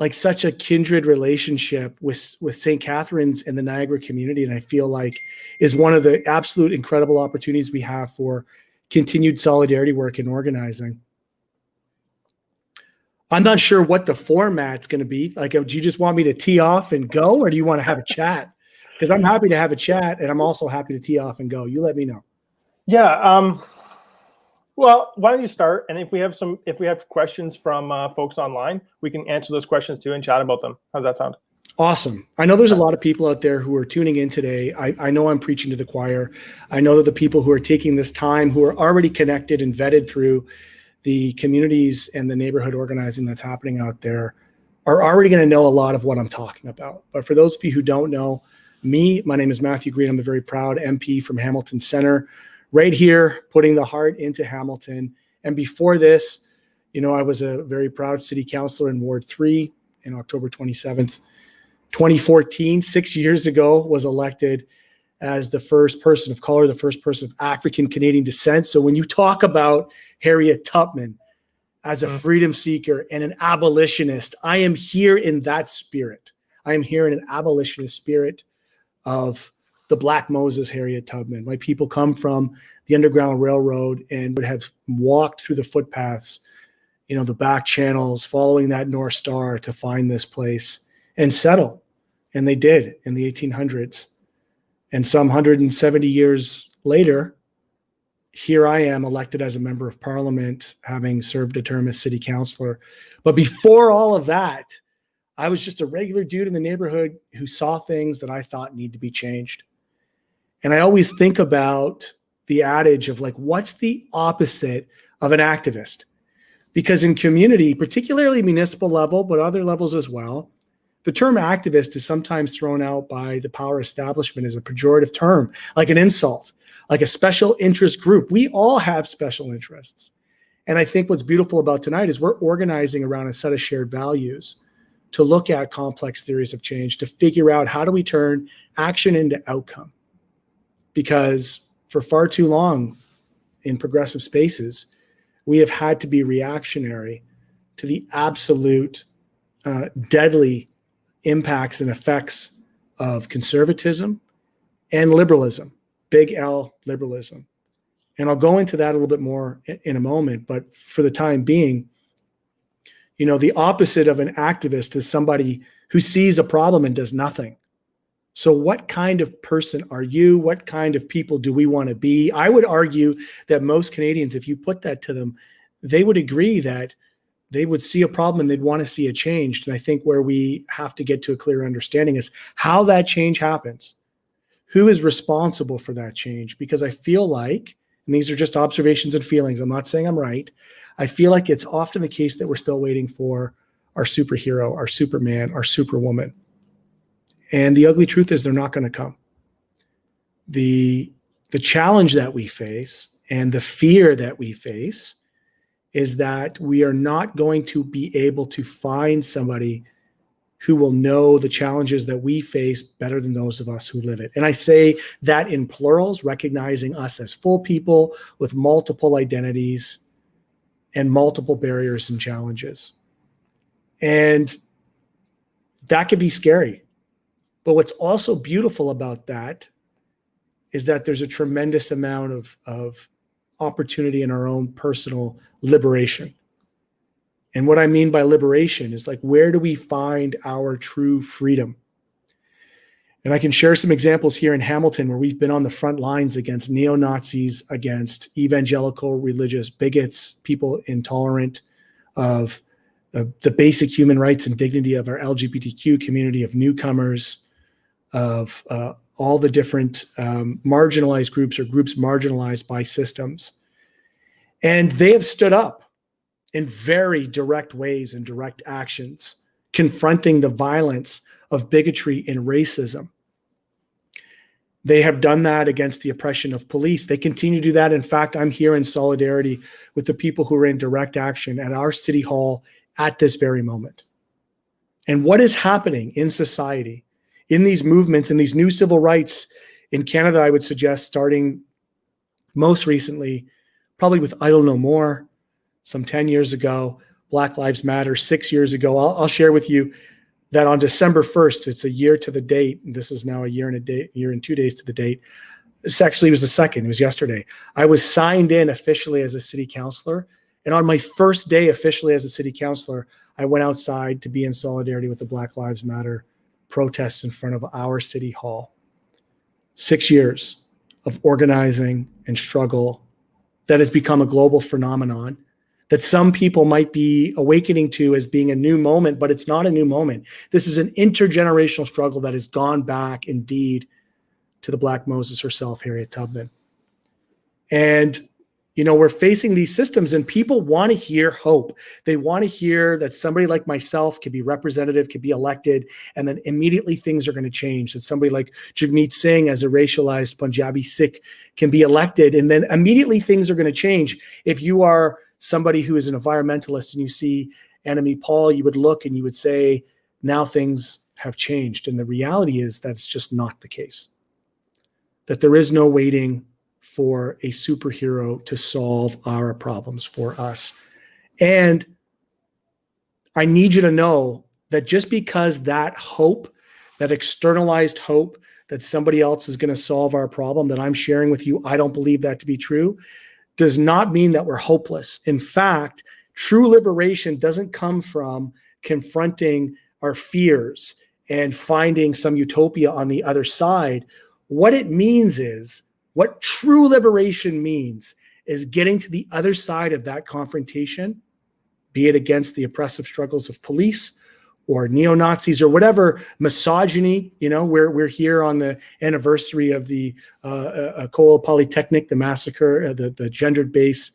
like such a kindred relationship with St. Catharines and the Niagara community. And I feel like is one of the absolute incredible opportunities we have for continued solidarity work and organizing. I'm not sure what the format's going to be. Like, do you just want me to tee off and go, or do you want to have a chat? Because I'm happy to have a chat, and I'm also happy to tee off and go. You let me know. Yeah. Well, why don't you start? And if we have questions from folks online, we can answer those questions too and chat about them. How's that sound? Awesome. I know there's a lot of people out there who are tuning in today. I know I'm preaching to the choir. I know that the people who are taking this time, who are already connected and vetted through the communities and the neighborhood organizing that's happening out there, are already going to know a lot of what I'm talking about. But for those of you who don't know me, my name is Matthew Green. I'm the very proud MP from Hamilton Center, right here, putting the heart into Hamilton. And before this, I was a very proud city councilor in Ward 3 in October 27th, 2014, 6 years ago, was elected as the first person of color, the first person of African Canadian descent. So when you talk about Harriet Tubman as a freedom seeker and an abolitionist, I am here in that spirit. I am here in an abolitionist spirit of the Black Moses, Harriet Tubman. My people come from the Underground Railroad and would have walked through the footpaths, the back channels, following that North Star to find this place and settle. And they did in the 1800s. And some 170 years later, here I am elected as a member of parliament, having served a term as city councilor. But before all of that, I was just a regular dude in the neighborhood who saw things that I thought need to be changed. And I always think about the adage of like, what's the opposite of an activist? Because in community, particularly municipal level, but other levels as well, the term activist is sometimes thrown out by the power establishment as a pejorative term, like an insult, like a special interest group. We all have special interests. And I think what's beautiful about tonight is we're organizing around a set of shared values to look at complex theories of change, to figure out how do we turn action into outcome. Because for far too long in progressive spaces, we have had to be reactionary to the absolute deadly impacts and effects of conservatism and liberalism, big L liberalism. And I'll go into that a little bit more in a moment, but for the time being, the opposite of an activist is somebody who sees a problem and does nothing. So what kind of person are you? What kind of people do we want to be? I would argue that most Canadians, if you put that to them, they would agree that they would see a problem and they'd want to see it changed. And I think where we have to get to a clear understanding is how that change happens. Who is responsible for that change? Because I feel like, and these are just observations and feelings, I'm not saying I'm right, I feel like it's often the case that we're still waiting for our superhero, our Superman, our Superwoman. And the ugly truth is they're not going to come. The challenge that we face and the fear that we face is that we are not going to be able to find somebody who will know the challenges that we face better than those of us who live it. And I say that in plurals, recognizing us as full people with multiple identities and multiple barriers and challenges. And that can be scary. But what's also beautiful about that is that there's a tremendous amount of opportunity in our own personal liberation. And what I mean by liberation is like, where do we find our true freedom? And I can share some examples here in Hamilton where we've been on the front lines against neo-Nazis, against evangelical religious bigots, people intolerant of the basic human rights and dignity of our LGBTQ community, of newcomers, of all the different marginalized groups or groups marginalized by systems. And they have stood up in very direct ways and direct actions, confronting the violence of bigotry and racism. They have done that against the oppression of police. They continue to do that. In fact, I'm here in solidarity with the people who are in direct action at our City Hall at this very moment. And what is happening in society, in these movements, in these new civil rights in Canada, I would suggest starting most recently, probably with Idle No More, some 10 years ago, Black Lives Matter 6 years ago. I'll share with you that on December 1st, it's a year to the date, and this is now a year and 2 days to the date. This actually was the second, it was yesterday. I was signed in officially as a city councilor. And on my first day officially as a city councilor, I went outside to be in solidarity with the Black Lives Matter protests in front of our City Hall. 6 years of organizing and struggle that has become a global phenomenon that some people might be awakening to as being a new moment, but it's not a new moment. This is an intergenerational struggle that has gone back indeed to the Black Moses herself, Harriet Tubman. And, you know, we're facing these systems and people want to hear hope. They want to hear that somebody like myself can be representative, can be elected, and then immediately things are going to change. That somebody like Jagmeet Singh as a racialized Punjabi Sikh can be elected, and then immediately things are going to change. If you are somebody who is an environmentalist and you see Enemy Paul, you would look and you would say, now things have changed. And the reality is that's just not the case. That there is no waiting for a superhero to solve our problems for us. And I need you to know that just because that hope, that externalized hope that somebody else is going to solve our problem that I'm sharing with you, I don't believe that to be true, does not mean that we're hopeless. In fact, true liberation doesn't come from confronting our fears and finding some utopia on the other side. What it means is, what true liberation means is getting to the other side of that confrontation, be it against the oppressive struggles of police or neo-Nazis or whatever misogyny. You know, we're here on the anniversary of the École Polytechnique, the massacre, the gendered-based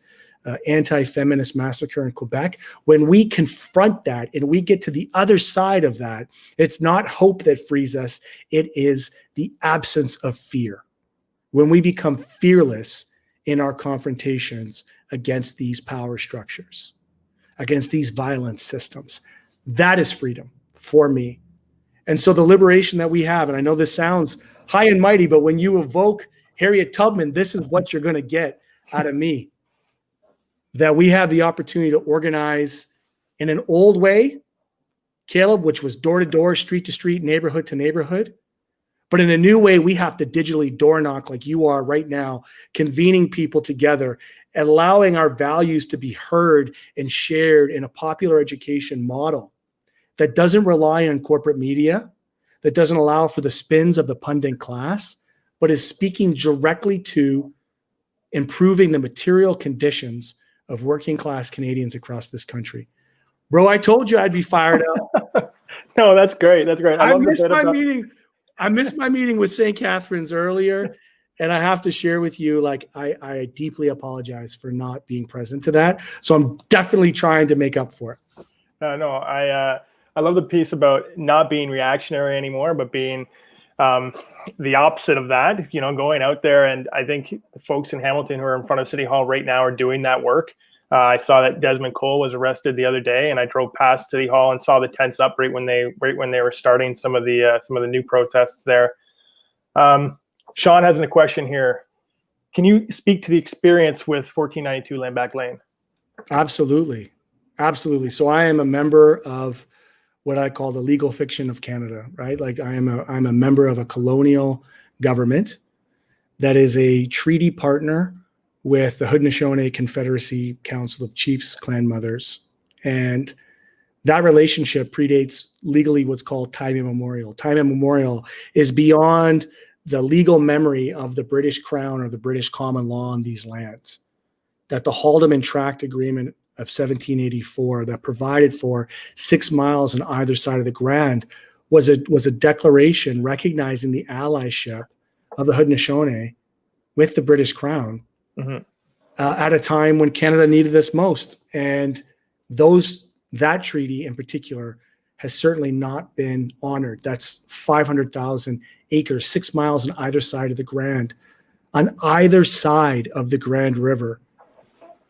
anti-feminist massacre in Quebec. When we confront that and we get to the other side of that, it's not hope that frees us. It is the absence of fear. When we become fearless in our confrontations against these power structures, against these violent systems, that is freedom for me. And so the liberation that we have, and I know this sounds high and mighty, but when you evoke Harriet Tubman, this is what you're going to get out of me. That we have the opportunity to organize in an old way, Caleb, which was door to door, street to street, neighborhood to neighborhood. But in a new way, we have to digitally door knock like you are right now, convening people together, allowing our values to be heard and shared in a popular education model that doesn't rely on corporate media, that doesn't allow for the spins of the pundit class, but is speaking directly to improving the material conditions of working class Canadians across this country. Bro, I told you I'd be fired up. No, that's great. That's great. I love the missed bit my about- meeting. I missed my meeting with St. Catharines earlier, and I have to share with you, like, I deeply apologize for not being present to that. So I'm definitely trying to make up for it. No, I love the piece about not being reactionary anymore, but being the opposite of that, you know, going out there. And I think the folks in Hamilton who are in front of City Hall right now are doing that work. I saw that Desmond Cole was arrested the other day, and I drove past City Hall and saw the tents up right when they were starting some of the new protests there. Sean has a question here. Can you speak to the experience with 1492 Landback Lane? Absolutely. Absolutely. So I am a member of what I call the legal fiction of Canada, right? Like I'm a member of a colonial government that is a treaty partner with the Haudenosaunee Confederacy Council of Chiefs Clan Mothers. And that relationship predates legally what's called time immemorial. Time immemorial is beyond the legal memory of the British Crown or the British common law on these lands. That the Haldimand Tract Agreement of 1784 that provided for 6 miles on either side of the Grand was a declaration recognizing the allyship of the Haudenosaunee with the British Crown at a time when Canada needed us most. And that treaty in particular has certainly not been honored. That's 500,000 acres, 6 miles on either side of the Grand, on either side of the Grand River.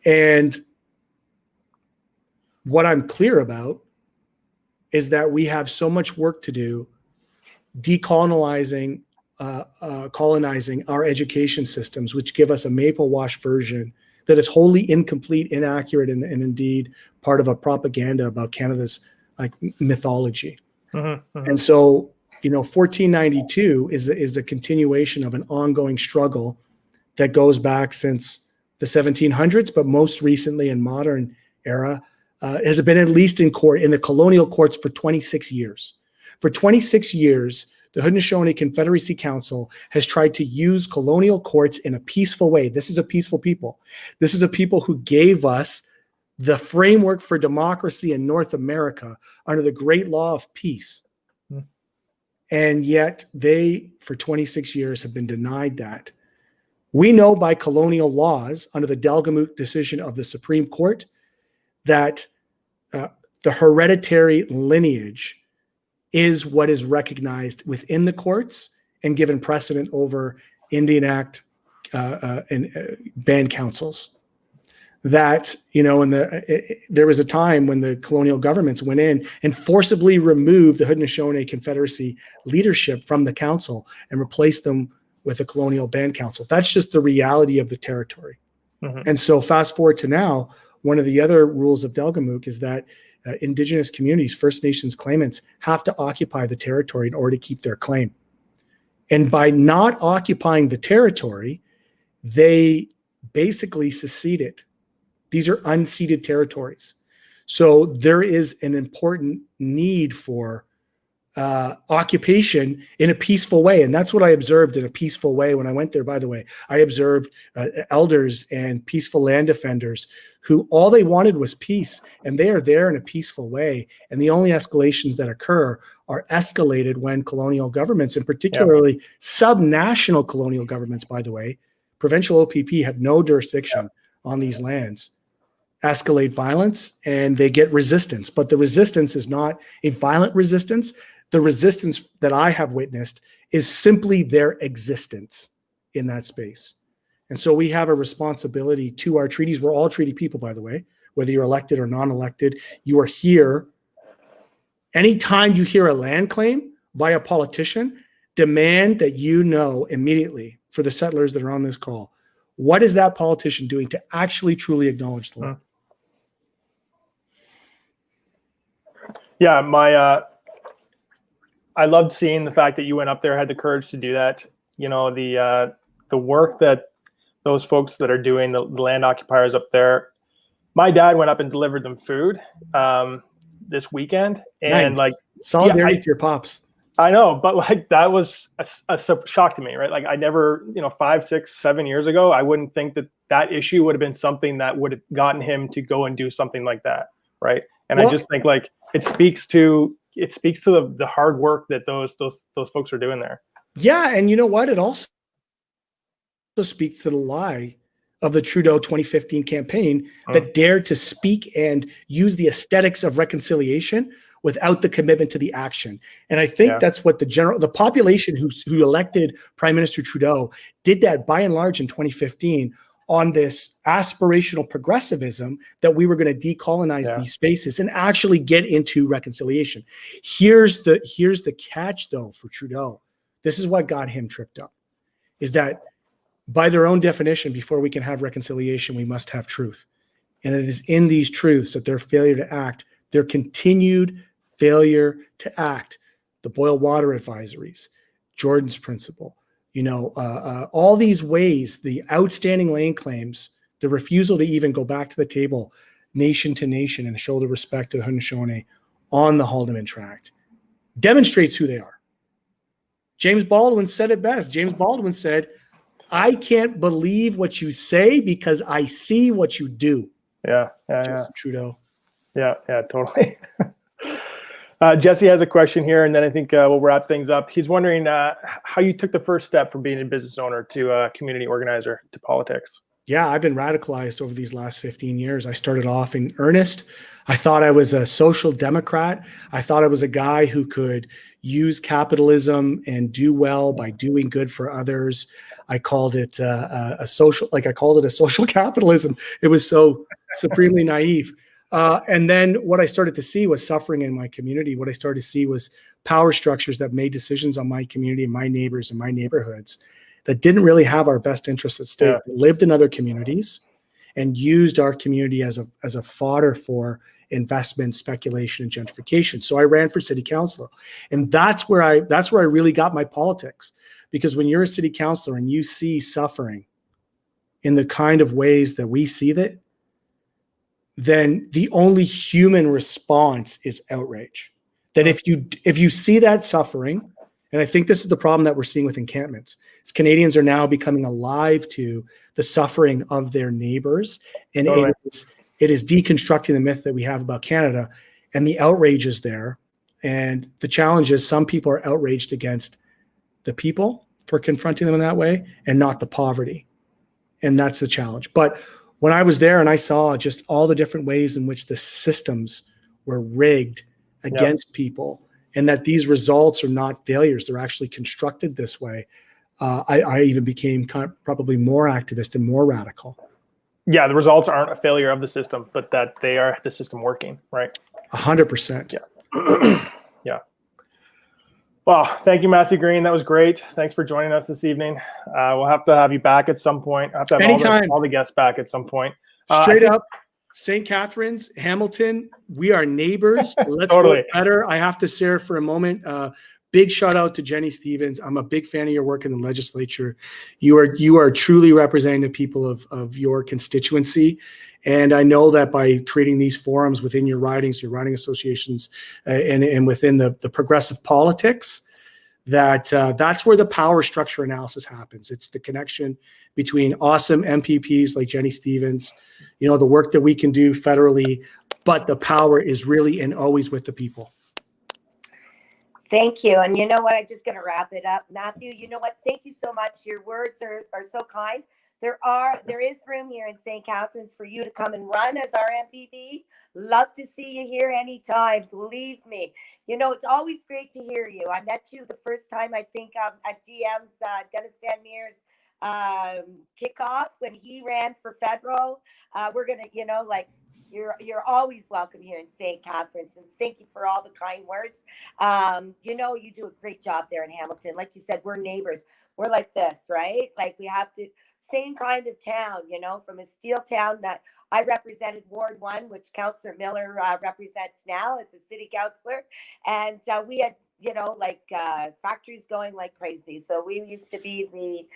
And what I'm clear about is that we have so much work to do decolonizing, colonizing our education systems, which give us a maple wash version that is wholly incomplete, inaccurate, and indeed part of a propaganda about Canada's like mythology. And so, you know, 1492 is a continuation of an ongoing struggle that goes back since the 1700s, but most recently in modern era, has been at least in court, in the colonial courts for 26 years. For 26 years, the Haudenosaunee Confederacy Council has tried to use colonial courts in a peaceful way. This is a peaceful people. This is a people who gave us the framework for democracy in North America under the great law of peace. And yet they, for 26 years, have been denied that. We know by colonial laws, under the Delgamuukw decision of the Supreme Court, that the hereditary lineage is what is recognized within the courts and given precedent over Indian Act and band councils. That, you know, there was a time when the colonial governments went in and forcibly removed the Haudenosaunee Confederacy leadership from the council and replaced them with a colonial band council. That's just the reality of the territory. And so fast forward to now, one of the other rules of Delgamuukw is that Indigenous communities, First Nations claimants, have to occupy the territory in order to keep their claim. And by not occupying the territory, they basically secede it. These are unceded territories. So there is an important need for occupation in a peaceful way. And that's what I observed in a peaceful way when I went there, by the way. I observed elders and peaceful land defenders who all they wanted was peace. And they are there in a peaceful way. And the only escalations that occur are escalated when colonial governments, and particularly subnational colonial governments, by the way, provincial OPP have no jurisdiction on these lands, escalate violence and they get resistance. But the resistance is not a violent resistance. The resistance that I have witnessed is simply their existence in that space. And so we have a responsibility to our treaties. We're all treaty people, by the way, whether you're elected or non-elected. You are here. Anytime you hear a land claim by a politician, demand that you know immediately, for the settlers that are on this call, what is that politician doing to actually truly acknowledge the land? Yeah, I loved seeing the fact that you went up there, had the courage to do that. You know, the work that those folks that are doing, the land occupiers up there. My dad went up and delivered them food this weekend, and Nice. like Solidarity to your pops. I know, but like that was a shock to me, right? Like I never, 5, 6, 7 years ago, I wouldn't think that issue would have been something that would have gotten him to go and do something like that, right? And I just think like it speaks to the hard work that those folks are doing there. Yeah, and you know what? It also speaks to the lie of the Trudeau 2015 campaign that dared to speak and use the aesthetics of reconciliation without the commitment to the action. And I think that's what the population who elected Prime Minister Trudeau did that by and large in 2015 on this aspirational progressivism that we were going to decolonize these spaces and actually get into reconciliation. Here's the catch though for Trudeau. This is what got him tripped up, is that by their own definition, before we can have reconciliation, we must have truth. And it is in these truths that their failure to act, their continued failure to act, the boil water advisories, Jordan's principle, all these ways, the outstanding land claims, the refusal to even go back to the table, nation to nation, and show the respect to the Haudenosaunee on the Haldimand Tract, demonstrates who they are. James Baldwin said it best. James Baldwin said, I can't believe what you say because I see what you do. Yeah. Justin Trudeau. Yeah, totally. Jesse has a question here, and then I think we'll wrap things up. He's wondering how you took the first step from being a business owner to a community organizer to politics. Yeah, I've been radicalized over these last 15 years. I started off in earnest. I thought I was a social democrat. I thought I was a guy who could use capitalism and do well by doing good for others. I called it a social capitalism. It was so supremely naive. And then what I started to see was suffering in my community. What I started to see was power structures that made decisions on my community and my neighbors and my neighborhoods that didn't really have our best interests at stake. They lived in other communities and used our community as a fodder for investment, speculation, and gentrification. So I ran for city councilor, and that's where I really got my politics. Because when you're a city councilor and you see suffering in the kind of ways that we see that, then the only human response is outrage. That if you see that suffering, and I think this is the problem that we're seeing with encampments, is Canadians are now becoming alive to the suffering of their neighbors, and it is deconstructing the myth that we have about Canada, and the outrage is there. And the challenge is some people are outraged against the people for confronting them in that way and not the poverty. And that's the challenge. But when I was there and I saw just all the different ways in which the systems were rigged against people, and that these results are not failures, they're actually constructed this way, I even became probably more activist and more radical. Yeah, the results aren't a failure of the system, but that they are the system working, right? 100%. Yeah. Yeah. Well, thank you, Matthew Green. That was great. Thanks for joining us this evening. We'll have to have you back at some point. I'll have to have all the guests back at some point. Straight up, St. Catharines, Hamilton, we are neighbors. Let's work better. I have to share for a moment. Big shout out to Jenny Stevens. I'm a big fan of your work in the legislature. You are truly representing the people of your constituency. And I know that by creating these forums within your riding associations, and within the progressive politics, that's where the power structure analysis happens. It's the connection between awesome MPPs like Jenny Stevens, the work that we can do federally, but the power is really and always with the people. Thank you. And you know what? I'm just going to wrap it up. Matthew, you know what? Thank you so much. Your words are so kind. There is room here in St. Catharines for you to come and run as our MPP. Love to see you here anytime. Believe me. It's always great to hear you. I met you the first time, I think, at DM's Dennis Van Meer's kickoff when he ran for federal. We're going to, you're always welcome here in St. Catharines, and thank you for all the kind words. You do a great job there in Hamilton. Like you said, we're neighbors. We're like this, right? Like we have to, same kind of town, from a steel town that I represented Ward 1, which Councilor Miller represents now as a city councilor. And we had, factories going like crazy. So we used to be the,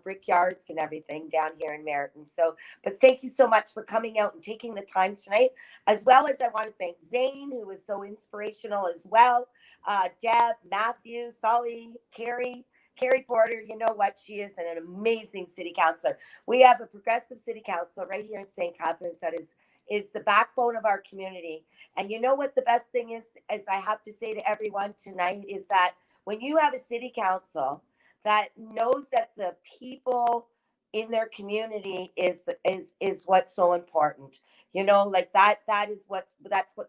brickyards and everything down here in Merritton. So, but thank you so much for coming out and taking the time tonight, as well as I want to thank Zain, who was so inspirational as well. Deb, Matthew, Saleh, Karrie Porter. You know what? She is an amazing city councilor. We have a progressive city council right here in St. Catharines that is the backbone of our community. And you know what the best thing is, as I have to say to everyone tonight, is that when you have a city council that knows that the people in their community is what's so important. You know, like that's what's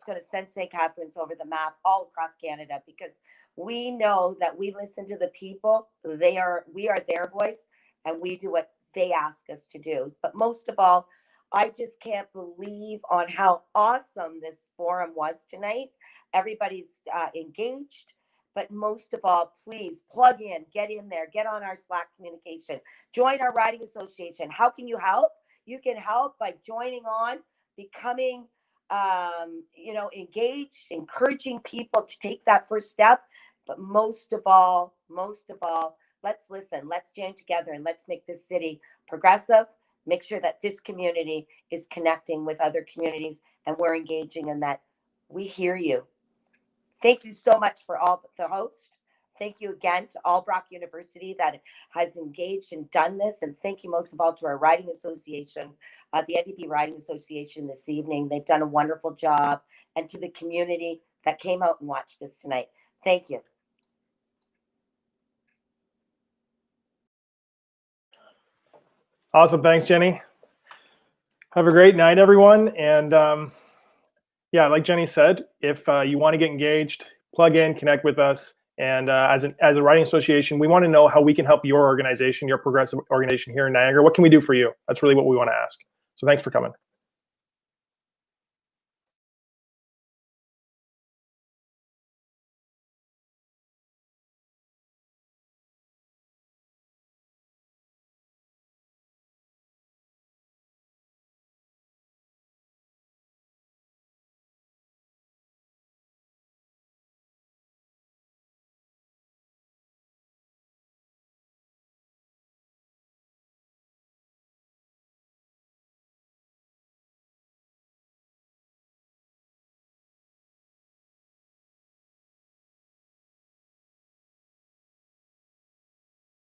going to send St. Catharines over the map all across Canada, because we know that we listen to the people. We are their voice, and we do what they ask us to do. But most of all, I just can't believe on how awesome this forum was tonight. Everybody's engaged. But most of all, please plug in, get in there, get on our Slack communication, join our riding association. How can you help? You can help by joining on, becoming, engaged, encouraging people to take that first step. But most of all, let's listen, let's join together, and let's make this city progressive. Make sure that this community is connecting with other communities, and we're engaging, and that we hear you. Thank you so much for all the hosts. Thank you again to Albrook University that has engaged and done this. And thank you most of all to our riding association, the NDP Riding Association this evening. They've done a wonderful job. And to the community that came out and watched this tonight. Thank you. Awesome. Thanks, Jenny. Have a great night, everyone. And yeah, like Jenny said, if you want to get engaged, plug in, connect with us. And as a riding association, we want to know how we can help your organization, your progressive organization here in Niagara. What can we do for you? That's really what we want to ask. So thanks for coming.